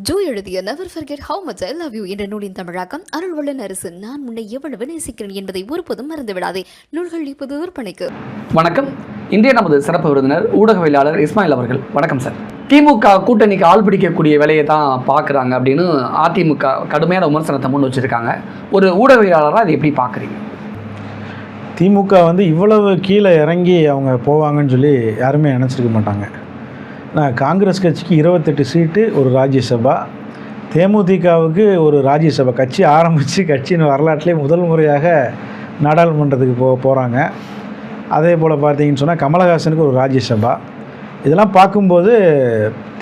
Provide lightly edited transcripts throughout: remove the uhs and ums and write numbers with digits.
Joe எழுதிய never forget how much I love you என்ற நூலின் தமிழாக்கம் அருள்வள்ளன் அரசு நான் உன்னை எவ்வளவு நேசிக்கிறேன் என்பதை ஒருபோதும் மறந்துவிடாதே. நூல்கள் இப்போது விற்பனைக்கு. வணக்கம். இன்றைய நமது சிறப்பு விருந்தினர் ஊடகவியலாளர் இஸ்மாயில் அவர்கள். வணக்கம் சார். திமுக கூட்டணிக்கு ஆள் பிடிக்கக்கூடிய வேலையை தான் பார்க்குறாங்க அப்படின்னு அதிமுக கடுமையான விமர்சனத்தை முன் வச்சுருக்காங்க. ஒரு ஊடகவியலாளராக அதை எப்படி பார்க்குறீங்க? திமுக இவ்வளவு கீழே இறங்கி அவங்க போவாங்கன்னு சொல்லி யாருமே நினச்சிருக்க மாட்டாங்க. காங்கிரஸ் கட்சிக்கு 28 சீட்டு, ஒரு ராஜ்யசபா. தேமுதிகவுக்கு ஒரு ராஜ்யசபா. கட்சி ஆரம்பித்து கட்சியின் வரலாற்றிலே முதல் முறையாக நாடாளுமன்றத்துக்கு போகிறாங்க. அதே போல் பார்த்தீங்கன்னு சொன்னால் கமலஹாசனுக்கு ஒரு ராஜ்யசபா. இதெல்லாம் பார்க்கும்போது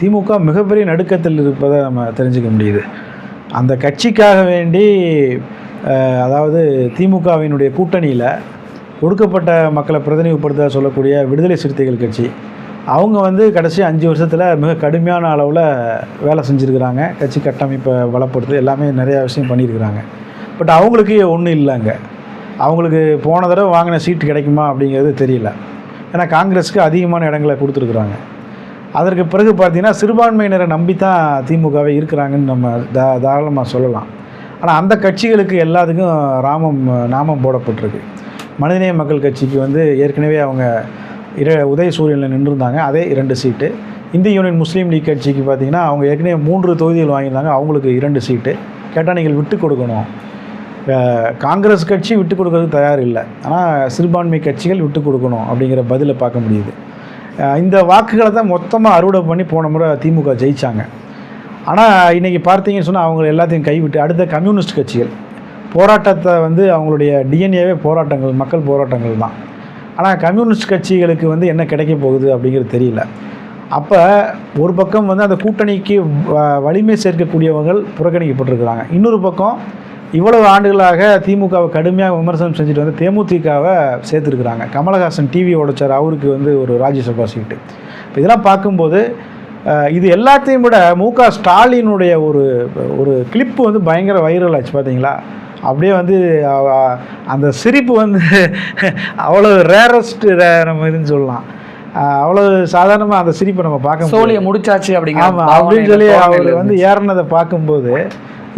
திமுக மிகப்பெரிய நடுக்கத்தில் இருப்பதை நம்ம தெரிஞ்சுக்க முடியுது. அந்த கட்சிக்காக வேண்டி அதாவது திமுகவினுடைய கூட்டணியில் ஒடுக்கப்பட்ட மக்களை பிரதிநிதிப்படுத்த சொல்லக்கூடிய விடுதலை சிறுத்தைகள் கட்சி, அவங்க கடைசி 5 வருஷத்தில் மிக கடுமையான அளவில் வேலை செஞ்சுருக்கிறாங்க. கட்சி கட்டமைப்பை பலப்படுத்து எல்லாமே நிறையா விஷயம் பண்ணியிருக்கிறாங்க. பட் அவங்களுக்கு ஒன்றும் இல்லைங்க. அவங்களுக்கு போன தடவை வாங்கின சீட்டு கிடைக்குமா அப்படிங்கிறது தெரியல. ஏன்னா காங்கிரஸுக்கு அதிகமான இடங்களை கொடுத்துருக்குறாங்க. அதற்கு பிறகு பார்த்திங்கன்னா சிறுபான்மையினரை நம்பி தான் திமுகவே இருக்கிறாங்கன்னு நம்ம தாராளமாக சொல்லலாம். ஆனால் அந்த கட்சிகளுக்கு எல்லாத்துக்கும் நாமம் போடப்பட்டிருக்கு. மனிதநேய மக்கள் கட்சிக்கு ஏற்கனவே அவங்க உதயசூரியனில் நின்றுருந்தாங்க, அதே 2 சீட்டு. இந்திய யூனியன் முஸ்லீம் லீக் கட்சிக்கு பார்த்திங்கன்னா அவங்க ஏற்கனவே 3 தொகுதிகள் வாங்கியிருந்தாங்க, அவங்களுக்கு 2 சீட்டு. கேட்டால் நீங்கள் விட்டு கொடுக்கணும். காங்கிரஸ் கட்சி விட்டு கொடுக்கறதுக்கு தயார் இல்லை, ஆனால் சிறுபான்மை கட்சிகள் விட்டு கொடுக்கணும் அப்படிங்கிற பதிலை பார்க்க முடியுது. இந்த வாக்குகளை தான் மொத்தமாக அறுவடை பண்ணி போன முறை திமுக ஜெயித்தாங்க. ஆனால் இன்றைக்கி பார்த்தீங்கன்னு சொன்னால் அவங்க எல்லாத்தையும் கைவிட்டு அடுத்த கம்யூனிஸ்ட் கட்சிகள் போராட்டத்தை அவங்களுடைய டிஎன்ஏவே போராட்டங்கள், மக்கள் போராட்டங்கள் தான். ஆனால் கம்யூனிஸ்ட் கட்சிகளுக்கு என்ன கிடைக்க போகுது அப்படிங்கிறது தெரியல. அப்போ ஒரு பக்கம் அந்த கூட்டணிக்கு வலிமை சேர்க்கக்கூடியவர்கள் புறக்கணிக்கப்பட்டிருக்கிறாங்க. இன்னொரு பக்கம் இவ்வளவு ஆண்டுகளாக திமுகவை கடுமையாக விமர்சனம் செஞ்சுட்டு தேமுதிகவை சேர்த்துருக்குறாங்க. கமலஹாசன் டிவி உடைச்சார், அவருக்கு ஒரு ராஜ்யசபா சீட்டு. இப்போ இதெல்லாம் பார்க்கும்போது இது எல்லாத்தையும் விட மு.க. ஸ்டாலினுடைய ஒரு கிளிப்பு பயங்கர வைரல் ஆச்சு பார்த்தீங்களா? அப்படியே அந்த சிரிப்பு அவ்வளோ ரேரஸ்ட் நம்ம இதுன்னு சொல்லலாம். அவ்வளோ சாதாரணமாக அந்த சிரிப்பை நம்ம பார்க்க சோழியை முடிச்சாச்சு அப்படிங்க. ஆமாம் அப்படின்னு சொல்லி அவர் ஏறினதை பார்க்கும்போது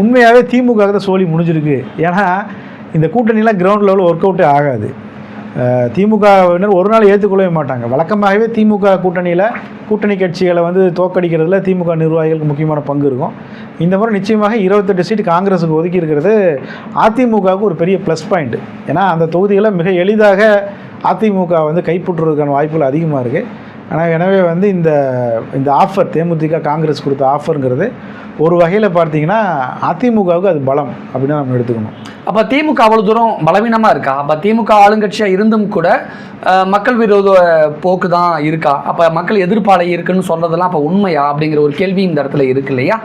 உண்மையாகவே திமுக தான் சோழி முடிஞ்சிருக்கு. ஏன்னா இந்த கூட்டணிலாம் கிரவுண்ட் லெவலில் ஒர்க் அவுட்டே ஆகாது. திமுகவினர் ஒரு நாள் ஏற்றுக்கொள்ளவே மாட்டாங்க. வழக்கமாகவே திமுக கூட்டணி கட்சிகளை தோற்கடிக்கிறதுல திமுக நிர்வாகிகளுக்கு முக்கியமான பங்கு இருக்கும். இந்த முறை நிச்சயமாக 28 சீட்டு காங்கிரஸுக்கு ஒதுக்கி இருக்கிறது அதிமுகவுக்கு ஒரு பெரிய ப்ளஸ் பாயிண்ட். ஏன்னா அந்த தொகுதிகளை மிக எளிதாக அதிமுக கைப்பற்றுவதற்கான வாய்ப்புகள் அதிகமாக இருக்குது. ஆனால் எனவே இந்த ஆஃபர் தேமுதிக காங்கிரஸ் கொடுத்த ஆஃபருங்கிறது ஒரு வகையில் பார்த்தீங்கன்னா அதிமுகவுக்கு அது பலம் அப்படின்னு நம்ம எடுத்துக்கணும். அப்போ திமுக அவ்வளோ தூரம் பலவீனமாக இருக்கா? அப்போ திமுக ஆளுங்கட்சியாக இருந்தும் கூட மக்கள் விரோத போக்கு தான் இருக்கா? அப்போ மக்கள் எதிர்ப்பாளை இருக்குன்னு சொல்கிறதெல்லாம் அப்போ உண்மையா அப்படிங்கிற ஒரு கேள்வி இந்த இடத்துல இருக்கு இல்லையா?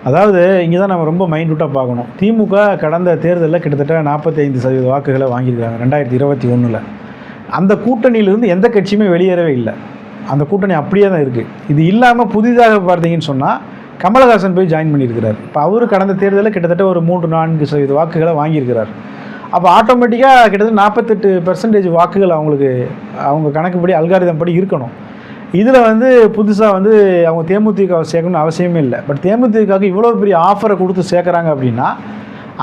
அதாவது இங்கே தான் நம்ம ரொம்ப மைண்ட்ரூட்டாக பார்க்கணும். திமுக கடந்த தேர்தலில் கிட்டத்தட்ட 45% வாக்குகளை வாங்கியிருக்காங்க 2021. அந்த கூட்டணியிலிருந்து எந்த கட்சியுமே வெளியேறவே இல்லை. அந்த கூட்டணி அப்படியே தான் இருக்குது. இது இல்லாமல் புதிதாக பார்த்தீங்கன்னு சொன்னால் கமலஹாசன் போய் ஜாயின் பண்ணியிருக்கிறார். இப்போ அவர் கடந்த தேர்தலில் கிட்டத்தட்ட ஒரு 3-4% வாக்குகளை வாங்கியிருக்கிறார். அப்போ ஆட்டோமேட்டிக்காக கிட்டத்தட்ட 48% வாக்குகள் அவங்க கணக்குப்படி அல்காரிதம் படி இருக்கணும். இதில் புதுசாக அவங்க தேமுதிகவை சேர்க்கணும்னு அவசியமே இல்லை. பட் தேமுதிகவுக்கு இவ்வளோ பெரிய ஆஃபரை கொடுத்து சேர்க்குறாங்க அப்படின்னா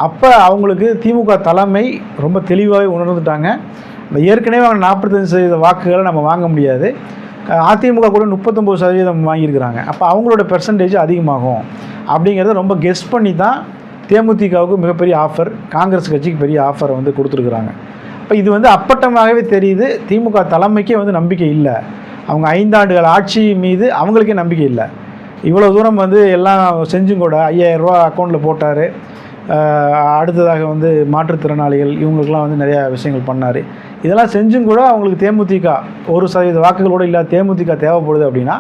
அப்போ அவங்களுக்கு திமுக தலைமை ரொம்ப தெளிவாகவே உணர்ந்துட்டாங்க. ஏற்கனவே அவங்க 45% வாக்குகளை நம்ம வாங்க முடியாது, அதிமுக கூட 39% வாங்கியிருக்கிறாங்க. அப்போ அவங்களோட பெர்சன்டேஜ் அதிகமாகும் அப்படிங்கிறத ரொம்ப கெஸ் பண்ணி தான் தேமுதிகவுக்கு மிகப்பெரிய ஆஃபர், காங்கிரஸ் கட்சிக்கு பெரிய ஆஃபரை கொடுத்துருக்குறாங்க. இப்போ இது அப்பட்டமாகவே தெரியுது திமுக தலைமைக்கே நம்பிக்கை இல்லை. அவங்க 5 ஆண்டுகள் ஆட்சி மீது அவங்களுக்கே நம்பிக்கை இல்லை. இவ்வளோ தூரம் எல்லாம் செஞ்சும் கூட 5000 ரூபா அக்கௌண்ட்டில் போட்டார். அடுத்ததாக மாற்றுத்திறனாளிகள் இவங்களுக்கெல்லாம் நிறையா விஷயங்கள் பண்ணார். இதெல்லாம் செஞ்சும் கூட அவங்களுக்கு தேமுதிக 1% வாக்குகளோடு இல்லாத தேமுதிக தேவைப்படுது அப்படின்னா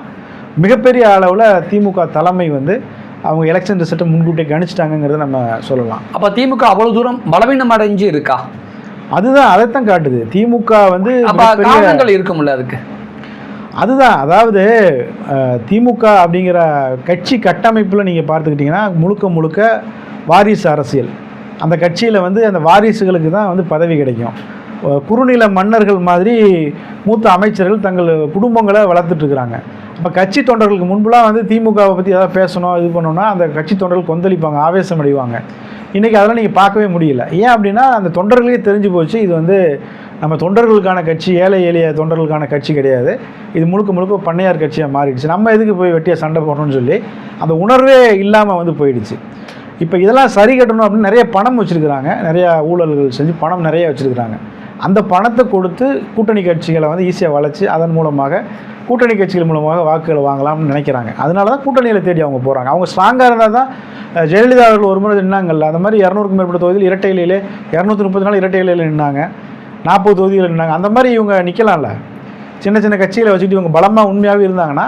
மிகப்பெரிய அளவில் திமுக தலைமை அவங்க எலெக்ஷன் ரிசல்ட்டை முன்கூட்டியே கணிச்சிட்டாங்கிறத நம்ம சொல்லலாம். அப்போ திமுக அவ்வளோ தூரம் பலவீனம் அடைஞ்சு இருக்கா? அதுதான் அதைத்தான் காட்டுது. திமுக காரணங்கள் இருக்கும்ல அதுக்கு. அதுதான் அதாவது திமுக அப்படிங்கிற கட்சி கட்டமைப்பில் நீங்கள் பார்த்துக்கிட்டிங்கன்னா முழுக்க வாரிசு அரசியல். அந்த கட்சியில் அந்த வாரிசுகளுக்கு தான் பதவி கிடைக்கும். குறுநில மன்னர்கள் மாதிரி மூத்த அமைச்சர்கள் தங்கள் குடும்பங்களை வளர்த்துட்ருக்குறாங்க. இப்போ கட்சி தொண்டர்களுக்கு முன்புலாம் வந்து திமுகவை பற்றி ஏதாவது பேசணும் இது பண்ணணும்னா அந்த கட்சி தொண்டர்கள் கொந்தளிப்பாங்க, ஆவேசம் அடைவாங்க. இன்றைக்கி அதெல்லாம் நீங்கள் பார்க்கவே முடியல. ஏன் அப்படின்னா அந்த தொண்டர்களுக்கே தெரிஞ்சு போச்சு, இது வந்து நம்ம தொண்டர்களுக்கான கட்சி, ஏழை எளிய தொண்டர்களுக்கான கட்சி கிடையாது, இது முழுக்க முழுக்க பண்ணையார் கட்சியாக மாறிடுச்சு. நம்ம எதுக்கு போய் வெட்டியாக சண்டை போடணும்னு சொல்லி அந்த உணர்வே இல்லாமல் வந்து போயிடுச்சு. இப்போ இதெல்லாம் சரி கட்டணும் அப்படின்னு நிறைய பணம் வச்சுருக்கிறாங்க, நிறையா ஊழல்கள் செஞ்சு பணம் நிறைய வச்சுருக்கிறாங்க. அந்த பணத்தை கொடுத்து கூட்டணி கட்சிகளை வந்து ஈஸியாக வளைச்சி அதன் மூலமாக கூட்டணி கட்சிகள் மூலமாக வாக்குகளை வாங்கலாம்னு நினைக்கிறாங்க. அதனால தான் கூட்டணிகளை தேடி அவங்க போகிறாங்க. அவங்க ஸ்ட்ராங்காக இருந்தால் தான் ஜெயலலிதா அவர்கள் ஒரு முறை நின்னாங்கல்ல, அந்த மாதிரி 200க்கும் மேற்பட்ட தொகுதியில் இரட்டை இலையிலே 234 இரட்டை இலையில் நின்னாங்க, 40 தொகுதியில் நின்னாங்க. அந்த மாதிரி இவங்க நிற்கலாம்ல. சின்ன சின்ன கட்சிகளை வச்சுட்டு இவங்க பலமாக உண்மையாகவே இருந்தாங்கன்னா,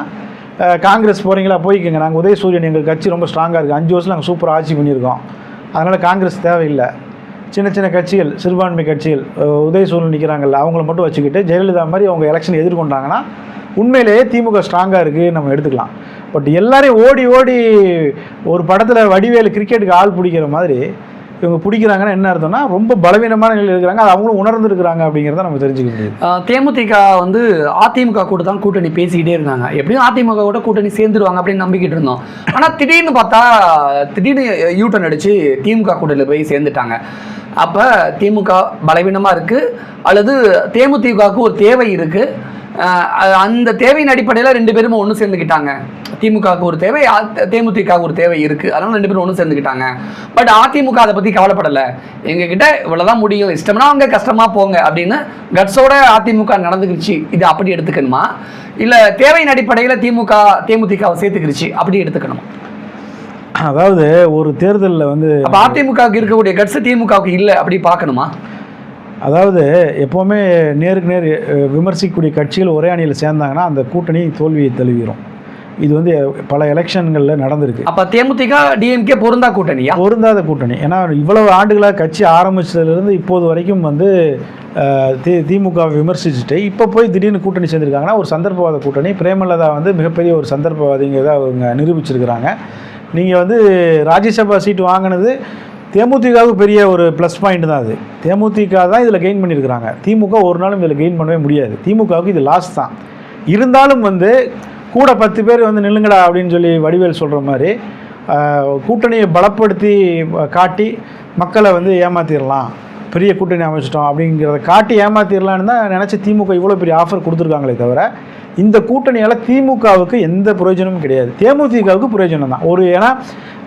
காங்கிரஸ் போகிறீங்களா போய்க்குங்க, நாங்கள் உதயசூரியன் எங்கள் கட்சி ரொம்ப ஸ்ட்ராங்காக இருக்குது, 5 வருஷம் நாங்கள் சூப்பராக ஆட்சி பண்ணியிருக்கோம், அதனால் காங்கிரஸ் தேவையில்லை. சின்ன சின்ன கட்சிகள், சிறுபான்மை கட்சிகள் உதயசூரியன் நிற்கிறாங்கல்ல, அவங்கள மட்டும் வச்சுக்கிட்டு ஜெயலலிதா மாதிரி அவங்க எலெக்ஷன் எதிர்கொண்டாங்கன்னா உண்மையிலேயே திமுக ஸ்ட்ராங்காக இருக்குது நம்ம எடுத்துக்கலாம். பட் எல்லாரையும் ஓடி ஓடி ஒரு படத்தில் வடிவேலு கிரிக்கெட்டுக்கு ஆள் பிடிக்கிற மாதிரி இவங்க பிடிக்கிறாங்கன்னா என்ன அர்த்தம்னா ரொம்ப பலவீனமான நிலையில் இருக்கிறாங்க, அது அவங்களும் உணர்ந்துருக்கிறாங்க அப்படிங்கிறத நம்ம தெரிஞ்சுக்க முடியுது. தேமுதிக வந்து அதிமுக கூட தான் கூட்டணி பேசிக்கிட்டே இருந்தாங்க, எப்படியும் அதிமுக கூட கூட்டணி சேர்ந்துருவாங்க அப்படின்னு நம்பிக்கிட்டு இருந்தோம். ஆனால் திடீர்னு பார்த்தா திடீர்னு யூட்டன் அடித்து திமுக கூட்டணியில் போய் சேர்ந்துட்டாங்க. அப்போ திமுக பலவீனமாக இருக்குது அல்லது தேமுதிகவுக்கு ஒரு தேவை இருக்குது, அந்த தேவையின் அடிப்படையில் 2 பேரும் ஒன்று சேர்ந்துக்கிட்டாங்க. திமுகவுக்கு ஒரு தேவை, தேமுதிகவுக்கு ஒரு தேவை இருக்குது, அதனால் 2 பேரும் ஒன்று சேர்ந்துக்கிட்டாங்க. பட் அதிமுக அதை பற்றி கவலைப்படலை, எங்ககிட்ட இவ்வளோதான் முடியும், இஷ்டம்னா அவங்க கஷ்டமாக போங்க அப்படின்னு கட்ஸோட அதிமுக நடந்துக்கிடுச்சு. இது அப்படி எடுத்துக்கணுமா, இல்லை தேவையின் அடிப்படையில் தேமுதிகவை சேர்த்துக்கிடுச்சு அப்படி எடுத்துக்கணுமா? அதாவது ஒரு தேர்தலில் வந்து அதிமுகவுக்கு இருக்கக்கூடிய கட்ஸ் திமுகவுக்கு இல்லை அப்படி பார்க்கணுமா? அதாவது எப்போவுமே நேருக்கு நேர் விமர்சிக்கக்கூடிய கட்சிகள் ஒரே அணியில் சேர்ந்தாங்கன்னா அந்த கூட்டணி தோல்வியை தழுவிடும். இது வந்து பல எலெக்ஷன்களில் நடந்திருக்கு. அப்போ தேமுதிக டிஎம்கே பொருந்தா கூட்டணியா? பொருந்தாத கூட்டணி. ஏன்னா இவ்வளவு ஆண்டுகளாக கட்சி ஆரம்பித்ததுலேருந்து இப்போது வரைக்கும் வந்து திமுகவை விமர்சிச்சுட்டு இப்போ போய் திடீர்னு கூட்டணி சேர்ந்துருக்காங்கன்னா ஒரு சந்தர்ப்பவாத கூட்டணி. பிரேமலதா வந்து மிகப்பெரிய ஒரு சந்தர்ப்பவாதிங்கிறத அவங்க நிரூபிச்சிருக்கிறாங்க. நீங்கள் வந்து ராஜ்யசபா சீட்டு வாங்கினது தேமுதிகவுக்கு பெரிய ஒரு ப்ளஸ் பாயிண்ட் தான். அது தேமுதிக தான் இதில் கெயின் பண்ணியிருக்கிறாங்க, திமுக ஒரு நாளும் இதில் கெயின் பண்ணவே முடியாது. திமுகவுக்கு இது லாஸ் தான். இருந்தாலும் வந்து கூட 10 பேர் வந்து நில்லுங்கடா அப்படின்னு சொல்லி வடிவேல் சொல்கிற மாதிரி கூட்டணியை பலப்படுத்தி காட்டி மக்களை வந்து ஏமாற்றிடலாம், பெரிய கூட்டணி அமைச்சிட்டோம் அப்படிங்கிறத காட்டி ஏமாற்றிடலான்னு தான் நினச்சி திமுக இவ்வளோ பெரிய ஆஃபர் கொடுத்துருக்காங்களே தவிர இந்த கூட்டணியால் திமுகவுக்கு எந்த பிரயோஜனமும் கிடையாது, தேமுதிகவுக்கு பிரயோஜனம் தான். ஏன்னா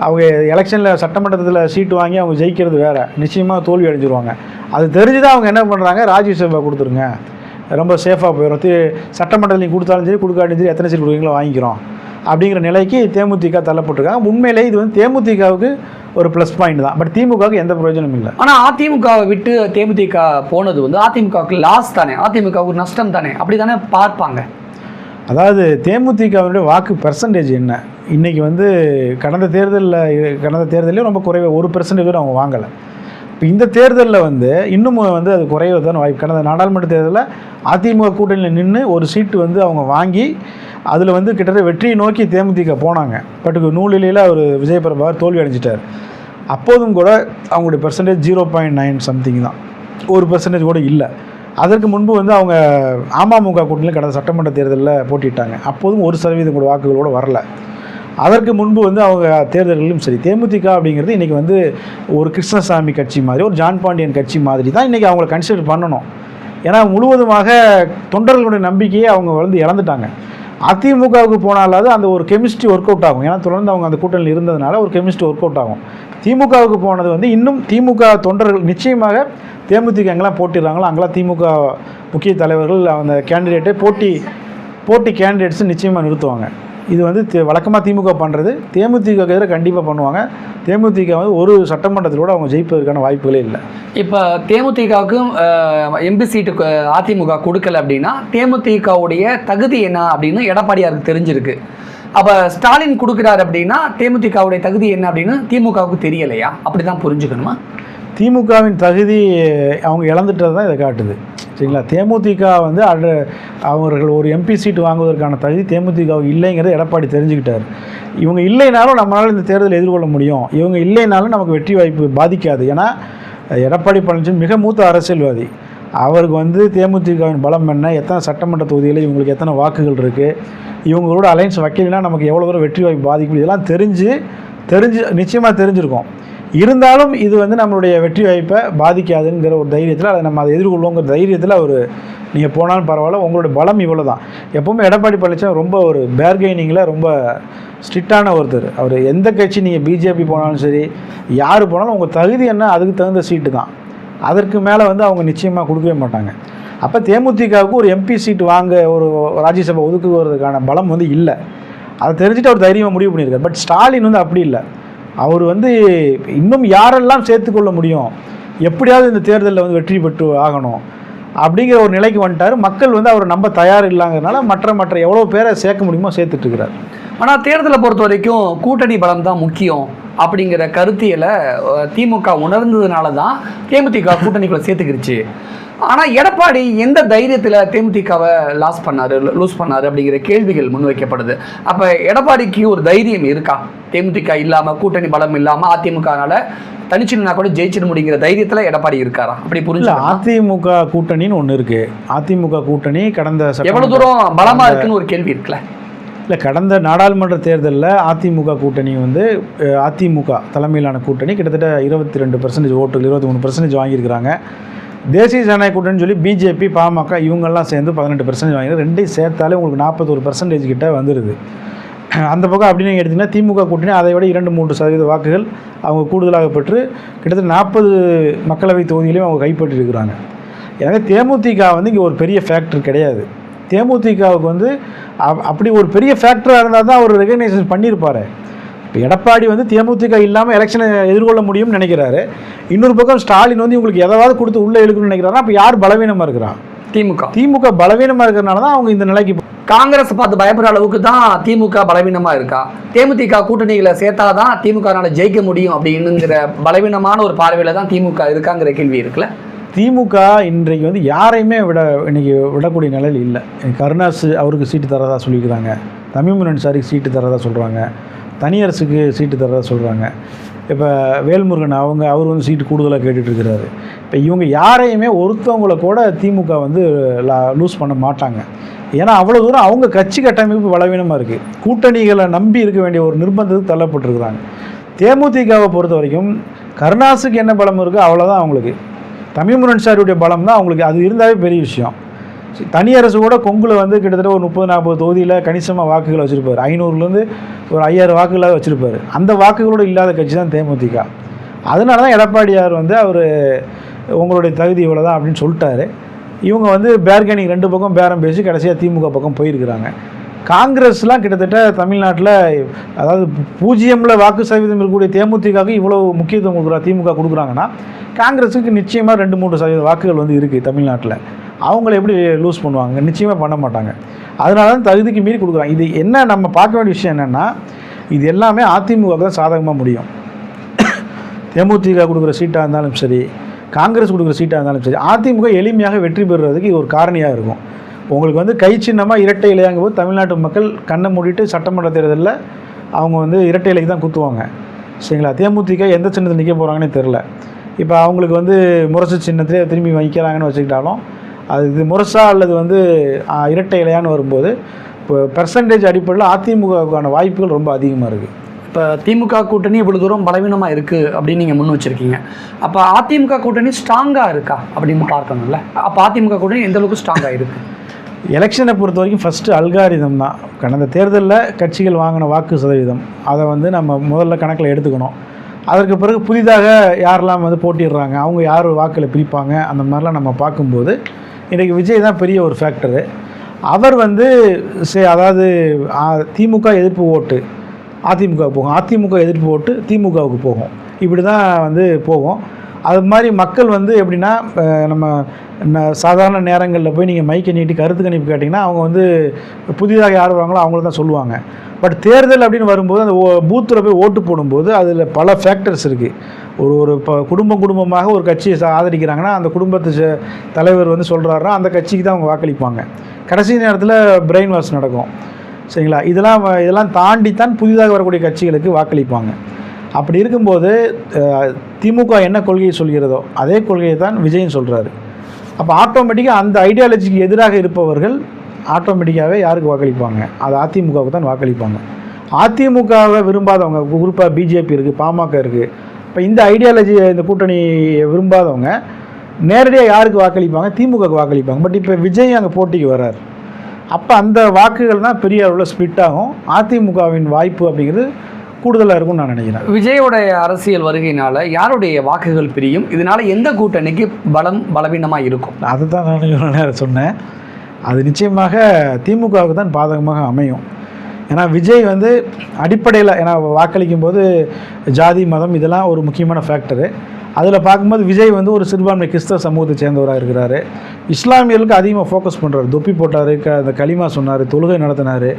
அவங்க எலெக்ஷனில் சட்டமன்றத்தில் சீட்டு வாங்கி அவங்க ஜெயிக்கிறது வேறு, நிச்சயமாக தோல்வி அடைஞ்சிருவாங்க. அது தெரிஞ்சு தான் அவங்க என்ன பண்ணுறாங்க, ராஜ்யசபா கொடுத்துருங்க, ரொம்ப சேஃபாக போயிடும், சட்டமன்றத்தில் நீங்கள் கொடுத்தாலும் சரி கொடுக்காட்டியும் சரி எத்தனை சீட் கொடுக்குறீங்களோ வாங்கிக்கிறோம் அப்படிங்கிற நிலைக்கு தேமுதிக தள்ளப்பட்டிருக்காங்க. உண்மையிலே இது வந்து தேமுதிகவுக்கு ஒரு ப்ளஸ் பாயிண்ட் தான், பட் திமுகவுக்கு எந்த பிரயோஜனமும் இல்லை. ஆனால் அதிமுகவை விட்டு தேமுதிக போனது வந்து அதிமுகவுக்கு லாஸ் தானே, அதிமுகவுக்கு நஷ்டம் தானே, அப்படி தானே பார்ப்பாங்க. அதாவது தேமுதிகவுடைய வாக்கு பெர்சன்டேஜ் என்ன, இன்றைக்கி வந்து கடந்த தேர்தலில் ரொம்ப குறைவு, 1% அவங்க வாங்கலை. இப்போ இந்த தேர்தலில் வந்து இன்னும் வந்து அது குறைவதான வாய்ப்பு. கடந்த நாடாளுமன்ற தேர்தலில் அதிமுக கூட்டணியில் நின்று ஒரு சீட்டு வந்து அவங்க வாங்கி அதில் வந்து கிட்டத்தட்ட வெற்றியை நோக்கி தேமுதிக போனாங்க. பட் நூலிலையில் அவர் விஜய் பிரபாகர் தோல்வி அடைஞ்சிட்டார். அப்போதும் கூட அவங்களுடைய பெர்சன்டேஜ் 0.9 சம்திங் தான், 1% கூட இல்லை. அதற்கு முன்பு வந்து அவங்க அமமுக கூட்டணியில் கடந்த சட்டமன்ற தேர்தலில் போட்டிட்டாங்க, அப்போதும் 1% கூட வாக்குகளோடு வரல. அதற்கு முன்பு வந்து அவங்க தேர்தல்களிலும் சரி தேமுதிக அப்படிங்கிறது இன்றைக்கி வந்து ஒரு கிருஷ்ணசாமி கட்சி மாதிரி, ஒரு ஜான் பாண்டியன் கட்சி மாதிரி தான் இன்றைக்கி அவங்கள கன்சிடர் பண்ணணும். ஏன்னா முழுவதுமாக தொண்டர்களுடைய நம்பிக்கையை அவங்க வந்து இழந்துட்டாங்க. அதிமுகவுக்கு போனாலாவது அந்த ஒரு கெமிஸ்ட்ரி ஒர்க் அவுட் ஆகும், ஏன்னா தொடர்ந்து அவங்க அந்த கூட்டணியில் இருந்ததுனால ஒரு கெமிஸ்ட்ரி ஒர்க் அவுட் ஆகும். திமுகவுக்கு போனது வந்து இன்னும் திமுக தொண்டர்கள் நிச்சயமாக தேமுதிக எங்கெல்லாம் போட்டிடுறாங்களோ அங்கெல்லாம் திமுக முக்கிய தலைவர்கள் அந்த கேண்டிடேட்டை போட்டி கேண்டிடேட்ஸு நிச்சயமாக நிறுத்துவாங்க. இது வந்து வழக்கமாக திமுக பண்ணுறது, தேமுதிக எதிராக கண்டிப்பாக பண்ணுவாங்க. தேமுதிக வந்து ஒரு சட்டமன்றத்தில் கூட அவங்க ஜெயிப்பதற்கான வாய்ப்புகளே இல்லை. இப்போ தேமுதிகவுக்கும் எம்பி சீட்டு அதிமுக கொடுக்கல அப்படின்னா தேமுதிகவுடைய தகுதி என்ன அப்படின்னு எடப்பாடியாருக்கு தெரிஞ்சிருக்கு. அப்போ ஸ்டாலின் கொடுக்குறாரு அப்படின்னா தேமுதிகவுடைய தகுதி என்ன அப்படின்னு திமுகவுக்கு தெரியலையா, அப்படி தான் புரிஞ்சுக்கணுமா? திமுகவின் தகுதி அவங்க இழந்துட்டது தான் இதை காட்டுது, சரிங்களா? தேமுதிக வந்து அவர்கள் ஒரு எம்பி சீட்டு வாங்குவதற்கான தகுதி தேமுதிகவுக்கு இல்லைங்கிறத எடப்பாடி தெரிஞ்சுக்கிட்டார். இவங்க இல்லைனாலும் நம்மளால் இந்த தேர்தலை எதிர்கொள்ள முடியும், இவங்க இல்லைனாலும் நமக்கு வெற்றி வாய்ப்பு பாதிக்காது. ஏன்னா எடப்பாடி பழனிசாமி மிக மூத்த அரசியல்வாதி, அவருக்கு வந்து தேமுதிகவின் பலம் என்ன, எத்தனை சட்டமன்ற தொகுதிகளில் இவங்களுக்கு எத்தனை வாக்குகள் இருக்குது, இவங்களோட அலைன்ஸ் வைக்கலைன்னா நமக்கு எவ்வளோ தூரம் வெற்றி வாய்ப்பு பாதிக்கும், இதெல்லாம் தெரிஞ்சு நிச்சயமாக தெரிஞ்சிருக்கும். இருந்தாலும் இது வந்து நம்மளுடைய வெற்றி வாய்ப்பை பாதிக்காதுங்கிற ஒரு தைரியத்தில் அதை எதிர்கொள்வோங்கிற தைரியத்தில் அவர் நீங்கள் போனாலும் பரவாயில்ல, உங்களுடைய பலம் இவ்வளோ தான். எப்போவுமே எடப்பாடி பழனிசாமி ரொம்ப ஒரு பேர்கெய்னிங்கில் ரொம்ப ஸ்ட்ரிக்டான ஒருத்தர். அவர் எந்த கட்சி, நீங்கள் பிஜேபி போனாலும் சரி, யார் போனாலும் உங்கள் தகுதி என்ன, அதுக்கு தகுந்த சீட்டு தான், அதற்கு மேலே வந்து அவங்க நிச்சயமாக கொடுக்கவே மாட்டாங்க. அப்போ தேமுதிகவுக்கு ஒரு எம்பி சீட்டு வாங்க, ஒரு ராஜ்யசபா ஒதுக்குவதற்கான பலம் வந்து இல்லை. அதை தெரிஞ்சுட்டு அவர் தைரியமாக முடிவு பண்ணியிருக்கார். பட் ஸ்டாலின் வந்து அப்படி இல்லை. அவர் வந்து இன்னும் யாரெல்லாம் சேர்த்துக்கொள்ள முடியும், எப்படியாவது இந்த தேர்தலில் வந்து வெற்றி பெற்று ஆகணும் அப்படிங்கிற ஒரு நிலைக்கு வந்துட்டார். மக்கள் வந்து அவர் நம்ப தயார் இல்லைங்கிறதுனால மற்ற எவ்வளோ பேரை சேர்க்க முடியுமோ சேர்த்துட்ருக்கிறார். ஆனால் தேர்தலை பொறுத்த வரைக்கும் கூட்டணி பலம் தான் முக்கியம் அப்படிங்கிற கருத்தியலை திமுக உணர்ந்ததுனால தான் தேமுதிக கூட்டணிக்குள்ளே சேர்த்துக்கிடுச்சு. ஆனால் எடப்பாடி எந்த தைரியத்தில் தேமுதிகவை லூஸ் பண்ணார் அப்படிங்கிற கேள்விகள் முன்வைக்கப்படுது. அப்போ எடப்பாடிக்கு ஒரு தைரியம் இருக்கா? தேமுதிக இல்லாமல், கூட்டணி பலம் இல்லாமல் அதிமுகனால தனிச்சுனா கூட ஜெயிச்சிட முடியுங்கிற தைரியத்தில் எடப்பாடி இருக்காரா? அப்படி புரிஞ்சு அதிமுக கூட்டணின்னு ஒன்று இருக்குது. அதிமுக கூட்டணி கடந்த எவ்வளோ தூரம் பலமாக இருக்குன்னு ஒரு கேள்வி இருக்குல்ல. இல்லை, கடந்த நாடாளுமன்ற தேர்தலில் அதிமுக கூட்டணி வந்து அதிமுக தலைமையிலான கூட்டணி கிட்டத்தட்ட 22% ஓட்டுகள், 23% வாங்கியிருக்கிறாங்க. தேசிய ஜனநாயக கூட்டணின்னு சொல்லி பிஜேபி, பாமக இவங்கெல்லாம் சேர்ந்து 18% வாங்கிடுது. ரெண்டையும் சேர்த்தாலே உங்களுக்கு 41% கிட்ட வந்துடுது. அந்த பக்கம் அப்படின்னு நீங்கள் எடுத்திங்கன்னா திமுக கூட்டணி அதை விட 2-3% வாக்குகள் அவங்க கூடுதலாக பெற்று கிட்டத்தட்ட 40 மக்களவை தொகுதிகளையும் அவங்க கைப்பற்றிருக்கிறாங்க. எனவே தேமுதிக வந்து இங்கே ஒரு பெரிய ஃபேக்டர் கிடையாது. தேமுதிகவுக்கு வந்து அப்படி ஒரு பெரிய ஃபேக்டராக இருந்தால் தான் அவர் ரெகக்னைசேஷன் பண்ணியிருப்பார். இப்போ எடப்பாடி வந்து தேமுதிக இல்லாமல் எலெக்ஷனை எதிர்கொள்ள முடியும்னு நினைக்கிறாரு. இன்னொரு பக்கம் ஸ்டாலின் வந்து உங்களுக்கு எதாவது கொடுத்து உள்ளே இழுக்கணும்னு நினைக்கிறாருன்னா அப்போ யார் பலவீனமாக இருக்கிறான்? திமுக பலவீனமாக இருக்கிறனால தான் அவங்க இந்த நிலைக்கு. காங்கிரஸ் பார்த்து பயப்படுற அளவுக்கு தான் திமுக பலவீனமாக இருக்கா? தேமுதிக கூட்டணிகளை சேர்த்தாதான் திமுகனால ஜெயிக்க முடியும் அப்படின்னுங்கிற பலவீனமான ஒரு பார்வையில் தான் திமுக இருக்காங்கிற கேள்வி இருக்குல்ல. திமுக இன்றைக்கு வந்து யாரையுமே இன்னைக்கு விடக்கூடிய நிலையில் இல்லை. கருணாஸ் அவருக்கு சீட்டு தரதா சொல்லியிருக்கிறாங்க, தமிழ்முன் அன்சாரிக்கு சீட்டு தரதா சொல்கிறாங்க, தனியரசுக்கு சீட்டு தரதா சொல்கிறாங்க. இப்போ வேல்முருகன் அவர் வந்து சீட்டு கூடுதலாக கேட்டுட்ருக்கிறாரு. இப்போ இவங்க யாரையுமே ஒருத்தவங்களை கூட திமுக வந்து லூஸ் பண்ண மாட்டாங்க. ஏன்னா அவ்வளோ தூரம் அவங்க கட்சி கட்டமைப்பு பலவீனமாக இருக்குது. கூட்டணிகளை நம்பி இருக்க வேண்டிய ஒரு நிர்பந்தத்துக்கு தள்ளப்பட்டிருக்கிறாங்க. தேமுதிகவை பொறுத்த வரைக்கும் கருணாஸுக்கு என்ன பலம் இருக்கோ அவ்வளோதான் அவங்களுக்கு. தமிழ்முன் அன்சாரியுடைய பலம் தான் அவங்களுக்கு. அது இருந்தாவே பெரிய விஷயம். தனியரசு கூட கொங்குல வந்து கிட்டத்தட்ட ஒரு 30-40 தொகுதியில் கணிசமாக வாக்குகள் வச்சுருப்பார். 500லேருந்து ஒரு 5000 வாக்குகளாக வச்சுருப்பார். அந்த வாக்குகளோடு இல்லாத கட்சி தான் தேமுதிக. அதனால தான் எடப்பாடியார் வந்து அவர் உங்களுடைய தகுதி இவ்வளோ தான் அப்படின்னு சொல்லிட்டாரு. இவங்க வந்து பேர்கனிங் 2 பக்கம் பேரம் பேசி கடைசியாக திமுக பக்கம் போயிருக்கிறாங்க. காங்கிரஸ்லாம் கிட்டத்தட்ட தமிழ்நாட்டில் அதாவது 0 வாக்கு சதவீதம் இருக்கக்கூடிய தேமுதிகவுக்கு இவ்வளோ முக்கியத்துவம் கொடுக்குறா திமுக கொடுக்குறாங்கன்னா காங்கிரஸுக்கு நிச்சயமாக 2-3% வாக்குகள் வந்து இருக்குது தமிழ்நாட்டில். அவங்கள எப்படி லூஸ் பண்ணுவாங்க? நிச்சயமாக பண்ண மாட்டாங்க. அதனால தான் தகுதிக்கு மீறி கொடுக்குறாங்க. இது என்ன நம்ம பார்க்க வேண்டிய விஷயம் என்னென்னா, இது எல்லாமே அதிமுக தான் சாதகமாக முடியும். தேமுதிக கொடுக்குற சீட்டாக இருந்தாலும் சரி, காங்கிரஸ் கொடுக்குற சீட்டாக இருந்தாலும் சரி, அதிமுக எளிமையாக வெற்றி பெறுறதுக்கு இது ஒரு காரணியாக இருக்கும். உங்களுக்கு வந்து கை சின்னமாக இரட்டை இலையாங்கும் போது தமிழ்நாட்டு மக்கள் கண்ணை மூடிட்டு சட்டமன்ற தேர்தலில் அவங்க வந்து இரட்டை இலைக்கு தான் குத்துவாங்க. சரிங்களா? தேமுதிக எந்த சின்னத்தில் நிற்க போகிறாங்கன்னே தெரில. இப்போ அவங்களுக்கு வந்து முரசு சின்னத்திலே திரும்பி வைக்கிறாங்கன்னு வச்சுக்கிட்டாலும் அது இது முரசா அல்லது வந்து இரட்டை இலையான்னு வரும்போது இப்போ பெர்சன்டேஜ் அடிப்படையில் அதிமுகவுக்கான வாய்ப்புகள் ரொம்ப அதிகமாக இருக்குது. இப்போ திமுக கூட்டணி இவ்வளோ தூரம் பலவீனமாக இருக்குது அப்படின்னு நீங்கள் முன் வச்சுருக்கீங்க. அப்போ அதிமுக கூட்டணி ஸ்ட்ராங்காக இருக்கா அப்படின்னு பார்க்கணும்ல. அப்போ அதிமுக கூட்டணி எந்த அளவுக்கு ஸ்ட்ராங்காக இருக்குது? எலெக்ஷனை பொறுத்த வரைக்கும் ஃபஸ்ட்டு அல்காரிதம் தான். கடந்த தேர்தலில் கட்சிகள் வாங்கின வாக்கு சதவீதம் அதை வந்து நம்ம முதல்ல கணக்கில் எடுத்துக்கணும். அதற்கு பிறகு புதிதாக யாரெல்லாம் வந்து போட்டிடுறாங்க, அவங்க யார் வாக்கில் பிரிப்பாங்க, அந்த மாதிரிலாம் நம்ம பார்க்கும்போது இன்றைக்கி விஜய் தான் பெரிய ஒரு ஃபேக்டரு. அவர் வந்து அதாவது திமுக எதிர்ப்பு ஓட்டு அதிமுக போகும், அதிமுக எதிர்ப்பு ஓட்டு திமுகவுக்கு போகும். இப்படி தான் வந்து போகும். அது மாதிரி மக்கள் வந்து எப்படின்னா, நம்ம சாதாரண நேரங்களில் போய் நீங்கள் மைக்கை நீட்டி கருத்து கணிப்பு கேட்டிங்கன்னா அவங்க வந்து புதிதாக யார் வராங்களோ அவங்கள தான் சொல்லுவாங்க. பட் தேர்தல் அப்படின்னு வரும்போது அந்த பூத்தில் போய் ஓட்டு போடும்போது அதில் பல ஃபேக்டர்ஸ் இருக்குது. ஒரு இப்போ குடும்பமாக ஒரு கட்சியை ஆதரிக்கிறாங்கன்னா அந்த குடும்பத்து தலைவர் வந்து சொல்கிறாருன்னா அந்த கட்சிக்கு தான் அவங்க வாக்களிப்பாங்க. கடைசி நேரத்தில் பிரெயின் வாஷ் நடக்கும். சரிங்களா? இதெல்லாம் தாண்டித்தான் புதிதாக வரக்கூடிய கட்சிகளுக்கு வாக்களிப்பாங்க. அப்படி இருக்கும்போது திமுக என்ன கொள்கையை சொல்கிறதோ அதே கொள்கையை தான் விஜயன் சொல்கிறாரு. அப்போ ஆட்டோமேட்டிக்காக அந்த ஐடியாலஜிக்கு எதிராக இருப்பவர்கள் ஆட்டோமேட்டிக்காகவே யாருக்கு வாக்களிப்பாங்க? அது அதிமுகவுக்கு தான் வாக்களிப்பாங்க. அதிமுகவை விரும்பாதவங்க குறிப்பாக பிஜேபி இருக்குது, பாமக இருக்குது. இப்போ இந்த ஐடியாலஜி இந்த கூட்டணி விரும்பாதவங்க நேரடியாக யாருக்கு வாக்களிப்பாங்க? திமுகவுக்கு வாக்களிப்பாங்க. பட் இப்போ விஜய் அங்கே போட்டிக்கு வர்றார். அப்போ அந்த வாக்குகள் தான் பெரிய அளவில் ஸ்பிட் ஆகும். அதிமுகவின் வாய்ப்பு அப்படிங்கிறது கூடுதலாக இருக்கும்னு நான் நினைக்கிறேன். விஜயோடைய அரசியல் வருகையினால யாருடைய வாக்குகள் பிரியும்? இதனால எந்த கூட்டணிக்கு பலவீனமாக இருக்கும்? அதுதான் நான் இவ்வளோ நேரம் சொன்னேன். அது நிச்சயமாக திமுகவுக்கு தான் பாதகமாக அமையும். ஏன்னா விஜய் வந்து அடிப்படையில், ஏன்னா வாக்களிக்கும் போது ஜாதி மதம் இதெல்லாம் ஒரு முக்கியமான ஃபேக்டரு. அதில் பார்க்கும்போது விஜய் வந்து ஒரு சிறுபான்மை கிறிஸ்தவ சமூகத்தை சேர்ந்தவராக இருக்கிறாரு. இஸ்லாமியர்களுக்கு அதிகமாக ஃபோக்கஸ் பண்ணுறாரு. தொப்பி போட்டார், அந்த களிமா சொன்னார், தொழுகை நடத்தினார்,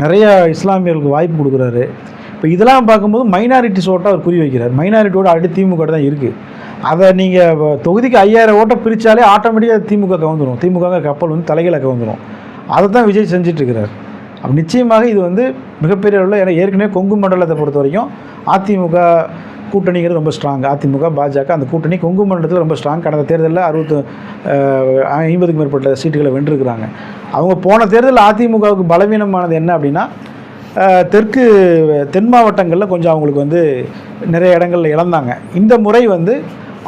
நிறைய இஸ்லாமியர்களுக்கு வாய்ப்பு கொடுக்குறாரு. இப்போ இதெல்லாம் பார்க்கும்போது மைனாரிட்டிஸ் ஓட்டை அவர் குறி வைக்கிறார். மைனாரிட்டியோட ஆல்ரெடி திமுக தான் இருக்குது. அதை நீங்கள் தொகுதிக்கு 5000 ஓட்டை பிரித்தாலே ஆட்டோமேட்டிக்காக திமுக கவுந்துடும். திமுக கப்பல் வந்து தலைகளை கவுந்துடும். அதை தான் விஜய் செஞ்சிட்ருக்கிறார். அப்போ நிச்சயமாக இது வந்து மிகப்பெரிய அளவில், ஏன்னா ஏற்கனவே கொங்கு மண்டலத்தை பொறுத்த வரைக்கும் அதிமுக கூட்டணிங்கிறது ரொம்ப ஸ்ட்ராங். அதிமுக பாஜக அந்த கூட்டணி கொங்கு மண்டலத்தில் ரொம்ப ஸ்ட்ராங். கடந்த தேர்தலில் 50க்கும் மேற்பட்ட சீட்டுகளை வென்றிருக்கிறாங்க. அவங்க போன தேர்தலில் அதிமுகவுக்கு பலவீனமானது என்ன அப்படின்னா, தென் மாவட்டங்களில் கொஞ்சம் அவங்களுக்கு வந்து நிறைய இடங்களில் இழந்தாங்க. இந்த முறை வந்து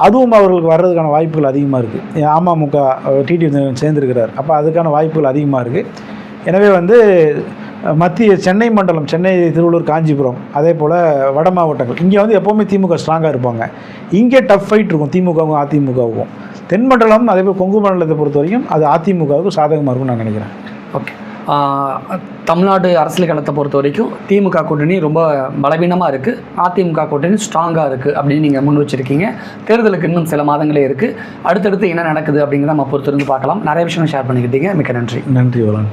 அதுவும் அவர்களுக்கு வர்றதுக்கான வாய்ப்புகள் அதிகமாக இருக்குது. அமமுக டிடி சேர்ந்துருக்கிறார். அப்போ அதுக்கான வாய்ப்புகள் அதிகமாக இருக்குது. எனவே வந்து மத்திய சென்னை மண்டலம், சென்னை, திருவள்ளூர், காஞ்சிபுரம், அதே போல் வட மாவட்டங்கள், இங்கே வந்து எப்போவுமே திமுக ஸ்ட்ராங்காக இருப்பாங்க. இங்கே டஃப் ஃபைட் இருக்கும் திமுகவுக்கும் அதிமுகவுக்கும். தென் மண்டலம் அதே போல் கொங்கு மண்டலத்தை பொறுத்த வரைக்கும் அது அதிமுகவுக்கு சாதகமாக இருக்கும்னு நான் நினைக்கிறேன். ஓகே, தமிழ்நாடு அரசியல் களத்தை பொறுத்த வரைக்கும் திமுக கூட்டணி ரொம்ப பலவீனமாக இருக்குது, அதிமுக கூட்டணி ஸ்ட்ராங்காக இருக்குது அப்படின்னு நீங்கள் முன் வச்சுருக்கீங்க. தேர்தலுக்கு இன்னும் சில மாதங்களே இருக்குது. அடுத்தடுத்து என்ன நடக்குது அப்படிங்கிறத நம்ம பொறுத்திருந்து பார்க்கலாம். நிறைய விஷயங்கள் ஷேர் பண்ணிக்கிட்டீங்க. மிக்க நன்றி. நன்றி வளன்.